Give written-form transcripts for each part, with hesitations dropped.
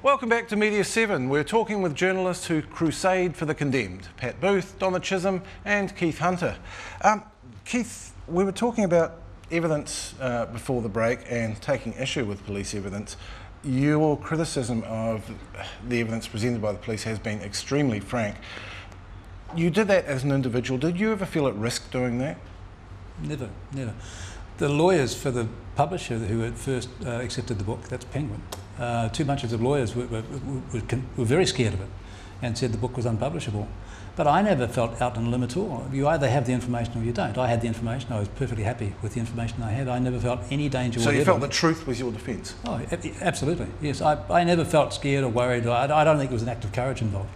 Welcome back to Media 7. We're talking with journalists who crusade for the condemned. Pat Booth, Donna Chisholm and Keith Hunter. Keith, we were talking about evidence before the break and taking issue with police evidence. Your criticism of the evidence presented by the police has been extremely frank. You did that as an individual. Did you ever feel at risk doing that? Never, never. The lawyers for the publisher who had first accepted the book, that's Penguin, two bunches of lawyers were very scared of it and said the book was unpublishable. But I never felt out on a limb at all. You either have the information or you don't. I had the information. I was perfectly happy with the information I had. I never felt any danger. So you felt the truth was your defence? Oh, absolutely, yes. I never felt scared or worried. I don't think there was an act of courage involved.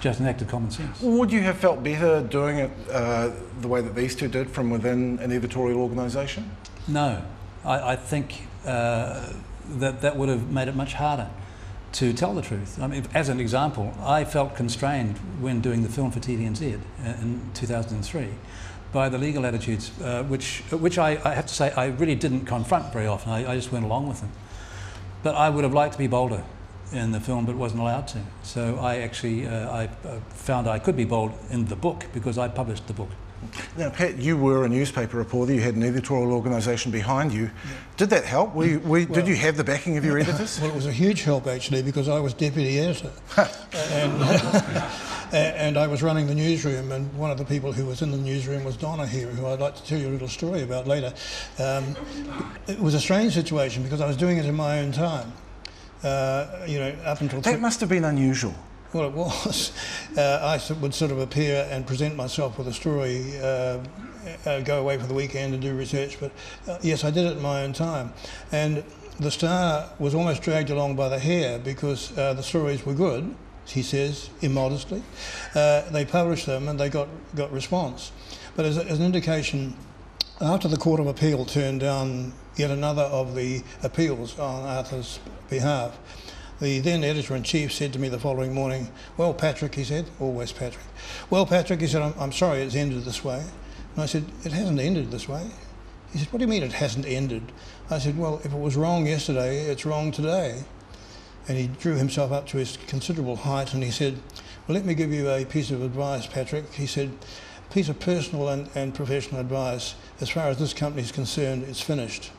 Just an act of common sense. Would you have felt better doing it the way that these two did from within an editorial organisation? No. I think that would have made it much harder to tell the truth. I mean, as an example, I felt constrained when doing the film for TVNZ in 2003 by the legal attitudes, which I have to say I really didn't confront very often. I just went along with them. But I would have liked to be bolder in the film, but wasn't allowed to. So I actually I found I could be bold in the book because I published the book. Now, Pat, you were a newspaper reporter. You had an editorial organisation behind you. Yeah. Did that help? Did you have the backing of your editors? Well, it was a huge help actually because I was deputy editor, and I was running the newsroom. And one of the people who was in the newsroom was Donna here, who I'd like to tell you a little story about later. It was a strange situation because I was doing it in my own time. You know, up until that must have been unusual. Well, it was. I would sort of appear and present myself with a story, go away for the weekend and do research, but yes, I did it in my own time. And the Star was almost dragged along by the hair because the stories were good, he says, immodestly. They published them and they got response. But as an indication, after the Court of Appeal turned down yet another of the appeals on Arthur's behalf, the then editor-in-chief said to me the following morning, "Well, Patrick," he said, always Patrick, "Well, Patrick," he said, I'm sorry it's ended this way." And I said, "It hasn't ended this way." He said, "What do you mean it hasn't ended?" I said, "Well, if it was wrong yesterday, it's wrong today." And he drew himself up to his considerable height and he said, "Well, let me give you a piece of advice, Patrick." He said, "Piece of personal and professional advice. As far as this company is concerned, it's finished."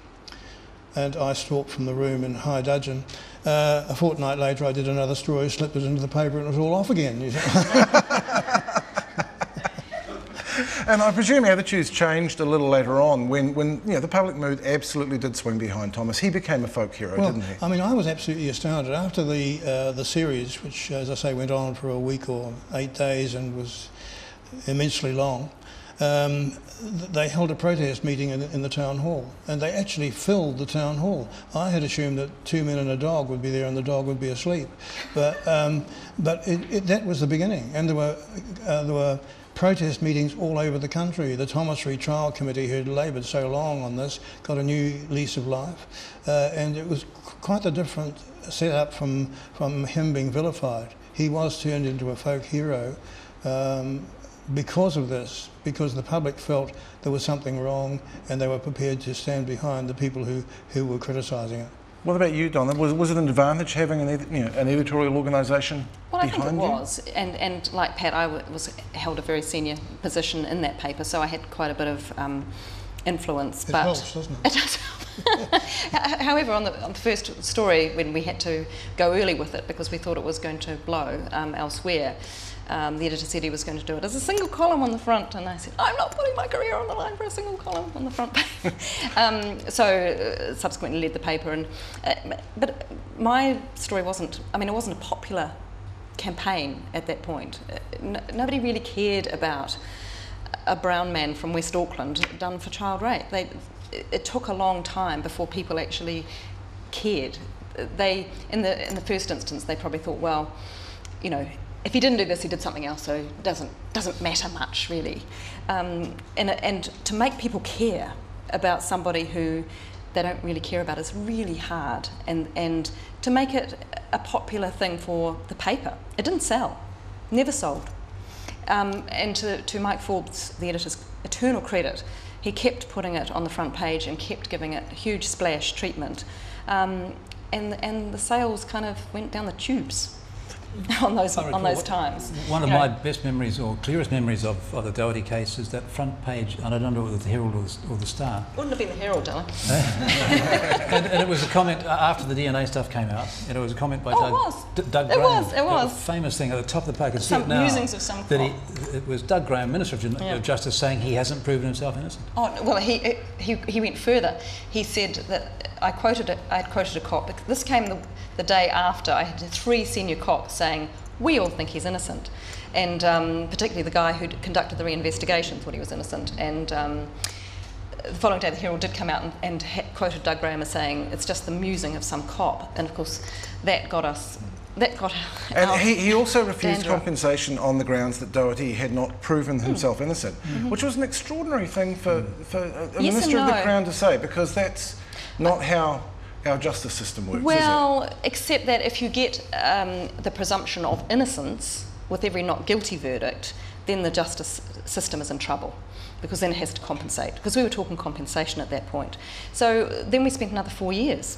And I stalked from the room in high dudgeon. A fortnight later I did another story, slipped it into the paper and it was all off again. And I presume attitudes changed a little later on when you know, the public mood absolutely did swing behind Thomas. He became a folk hero, didn't he? I mean, I was absolutely astounded. After the series, which, as I say, went on for a week or 8 days and was immensely long, they held a protest meeting in the town hall, and they actually filled the town hall. I had assumed that 2 men and a dog would be there and the dog would be asleep, but that was the beginning, and there were protest meetings all over the country. The Thomas Retrial Committee, who had laboured so long on this, got a new lease of life, and it was quite a different setup from him being vilified. He was turned into a folk hero. Because of this, because the public felt there was something wrong and they were prepared to stand behind the people who were criticising it. What about you, Donna? Was it an advantage having an editorial organisation behind you? Well, I think it was, and like Pat, I held a very senior position in that paper, so I had quite a bit of influence. It helps, doesn't it? It does help. However, on the first story, when we had to go early with it because we thought it was going to blow elsewhere, the editor said he was going to do it as a single column on the front, and I said, "I'm not putting my career on the line for a single column on the front page." So subsequently led the paper, but my story wasn't, I mean, it wasn't a popular campaign at that point. Nobody really cared about a brown man from West Auckland done for child rape. It took a long time before people actually cared. In the first instance, they probably thought, well, you know, if he didn't do this, he did something else, so it doesn't matter much, really. And to make people care about somebody who they don't really care about is really hard. And to make it a popular thing for the paper, it didn't sell, never sold. And to Mike Forbes, the editor's eternal credit, he kept putting it on the front page and kept giving it huge splash treatment. and the sales kind of went down the tubes on those times. One of my best memories, or clearest memories of the Doherty case, is that front page. I don't know whether it was the Herald or the Star. Wouldn't have been the Herald, Dylan. and it was a comment after the DNA stuff came out, and it was a comment by Doug Graham. It was. A famous thing at the top of the page. Some musings of some that it was Doug Graham, Minister of Justice, saying he hasn't proven himself innocent. Oh well, he went further. He said that I had quoted a cop. Because this came the day after I had 3 senior cops saying we all think he's innocent, and particularly the guy who conducted the reinvestigation thought he was innocent. And the following day, the Herald did come out and quoted Doug Graham as saying it's just the musing of some cop, and of course that got us. And he also refused compensation on the grounds that Doherty had not proven himself innocent, which was an extraordinary thing for a Minister of the Crown to say, because that's not how our justice system works, well, is it? Except that if you get the presumption of innocence with every not guilty verdict, then the justice system is in trouble, because then it has to compensate, because we were talking compensation at that point. So then we spent another 4 years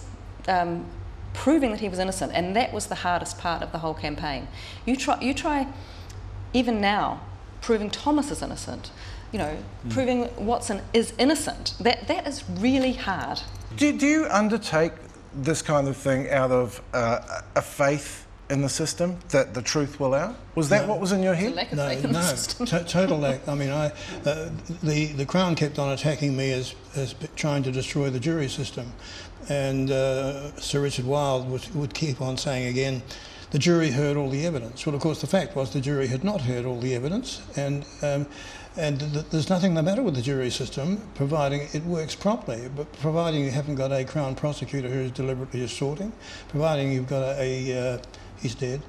proving that he was innocent, and that was the hardest part of the whole campaign. You try even now proving Thomas is innocent, proving Watson is innocent. That is really hard. Do you undertake this kind of thing out of a faith in the system that the truth will out? Was that what was in your head? Lack of faith in the system. Total lack. I mean, the Crown kept on attacking me as trying to destroy the jury system, and Sir Richard Wilde would keep on saying again, the jury heard all the evidence. Well, of course, the fact was the jury had not heard all the evidence, and there's nothing the matter with the jury system, providing it works properly, but providing you haven't got a Crown prosecutor who is deliberately assaulting, providing you've got he's dead.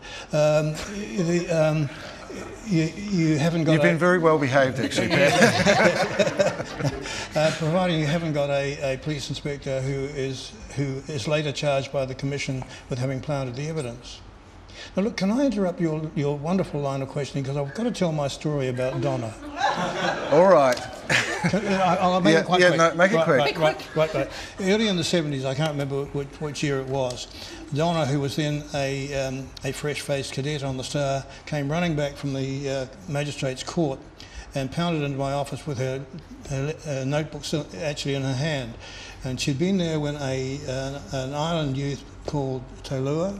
You haven't got. You've been very well behaved, actually, Pat. Providing you haven't got a police inspector who is later charged by the Commission with having planted the evidence. Now look, can I interrupt your wonderful line of questioning, because I've got to tell my story about Donna. All right. I'll make it quite quick. No, make it quick. Right. Early in the 70s, I can't remember which year it was, Donna, who was then a fresh-faced cadet on the Star, came running back from the magistrate's court and pounded into my office with her notebook actually in her hand. And she'd been there when an island youth called Tolua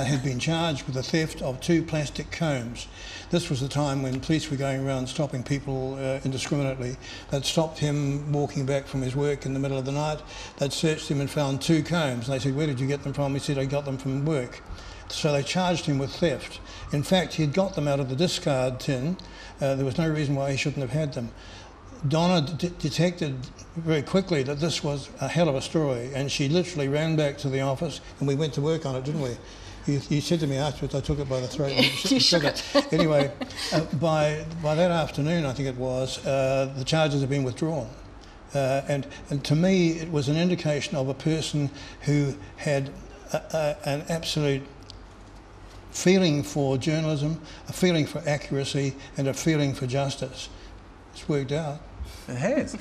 had been charged with the theft of 2 plastic combs. This was the time when police were going around stopping people indiscriminately. They'd stopped him walking back from his work in the middle of the night. They'd searched him and found 2 combs. And they said, "Where did you get them from?" He said, "I got them from work." So they charged him with theft. In fact, he'd got them out of the discard tin. There was no reason why he shouldn't have had them. Donna detected very quickly that this was a hell of a story, and she literally ran back to the office, and we went to work on it, didn't we? You said to me afterwards, I took it by the throat. You shook it. Anyway, by that afternoon, I think it was, the charges had been withdrawn. And to me, it was an indication of a person who had an absolute feeling for journalism, a feeling for accuracy, and a feeling for justice. It's worked out. It has.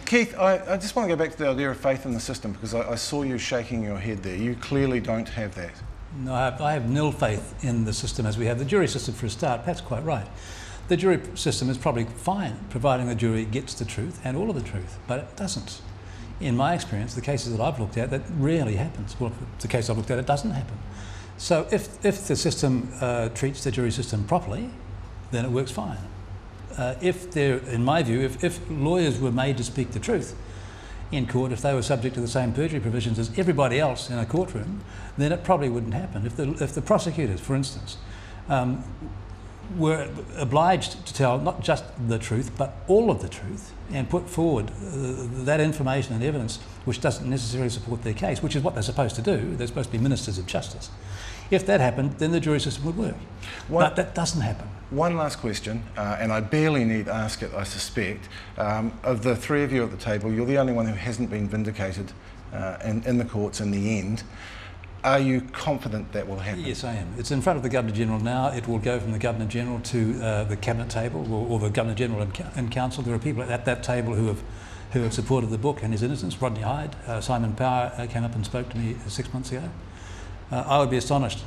Keith, I just want to go back to the idea of faith in the system, because I saw you shaking your head there. You clearly don't have that. No, I have nil faith in the system as we have the jury system for a start. Pat's quite right. The jury system is probably fine, providing the jury gets the truth and all of the truth, but it doesn't. In my experience, the cases that I've looked at, that rarely happens. Well, the case I've looked at, it doesn't happen. So if the system treats the jury system properly, then it works fine. In my view, if lawyers were made to speak the truth in court, if they were subject to the same perjury provisions as everybody else in a courtroom, then it probably wouldn't happen. If the prosecutors, for instance, were obliged to tell not just the truth, but all of the truth, and put forward that information and evidence which doesn't necessarily support their case, which is what they're supposed to do. They're supposed to be ministers of justice. If that happened, then the jury system would work. But that doesn't happen. One last question, and I barely need to ask it, I suspect. Of the 3 of you at the table, you're the only one who hasn't been vindicated in the courts in the end. Are you confident that will happen? Yes, I am. It's in front of the Governor-General now. It will go from the Governor-General to the Cabinet table, or the Governor-General and Council. There are people at that table who who have supported the book and his innocence. Rodney Hyde, Simon Power came up and spoke to me 6 months ago. I would be astonished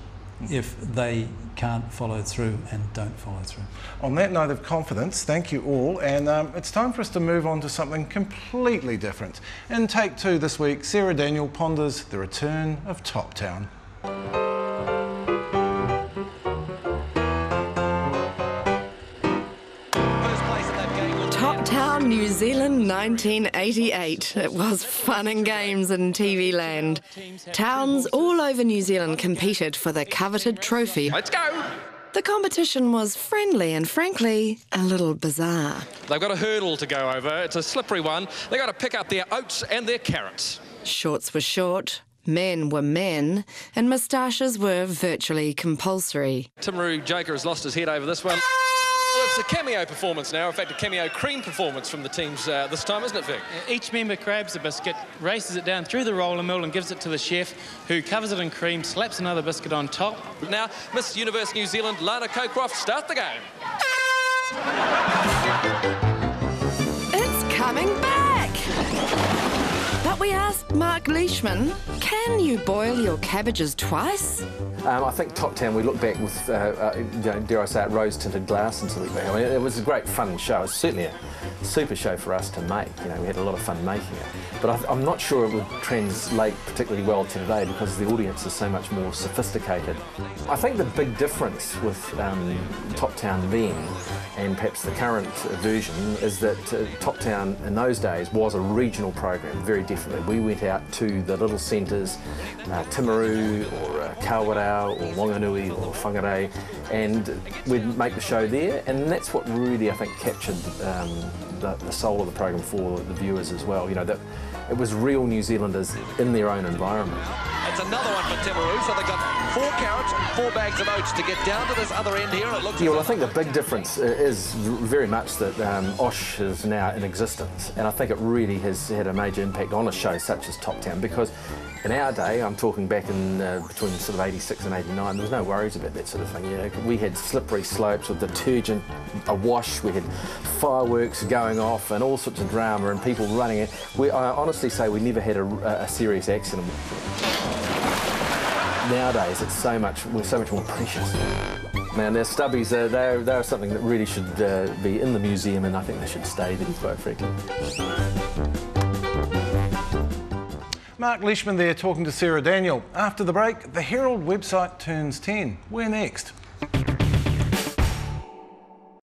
if they can't follow through and don't follow through. On that note of confidence, thank you all, and it's time for us to move on to something completely different. In Take 2 this week, Sarah Daniel ponders the return of Top Town. Top Town, New Zealand, 1988. It was fun and games in TV land. Towns all over New Zealand competed for the coveted trophy. Let's go! The competition was friendly and, frankly, a little bizarre. They've got a hurdle to go over. It's a slippery one. They've got to pick up their oats and their carrots. Shorts were short, men were men, and moustaches were virtually compulsory. Timaru Joker has lost his head over this one. Well, it's a cameo performance now, in fact a cameo cream performance from the teams this time, isn't it, Vic? Each member grabs a biscuit, races it down through the roller mill and gives it to the chef, who covers it in cream, slaps another biscuit on top. Now, Miss Universe New Zealand, Lana Cocroft, start the game. It's coming back! But we asked Mark Leishman, can you boil your cabbages twice? I think Top Town, we look back with, dare I say it, rose-tinted glass into the thing. I mean, it was a great fun show. It was certainly a super show for us to make. You know, we had a lot of fun making it. But I'm not sure it would translate particularly well to today because the audience is so much more sophisticated. I think the big difference with Top Town then and perhaps the current version is that Top Town in those days was a regional program, very definitely. We went out to the little centres, Timaru or Kawarau or Wanganui or Whangarei, and we'd make the show there, and that's what really, I think, captured the soul of the program for the viewers as well. You know, that it was real New Zealanders in their own environment. It's another one for Timaru, so they've got 4 carrots and 4 bags of oats to get down to this other end here, and it looks... Yeah, well, I think the big difference is very much that OSH is now in existence, and I think it really has had a major impact on a show such as Top Town, because in our day, I'm talking back in between sort of 86 and 89, there was no worries about that sort of thing. You know, we had slippery slopes with detergent awash, we had fireworks going off and all sorts of drama and people running it. I honestly say we never had a serious accident. Nowadays, we're so much more precious. Man, their stubbies, they're something that really should be in the museum, and I think they should stay there, quite frankly. Mark Leishman there talking to Sarah Daniel. After the break, the Herald website turns 10. We're next.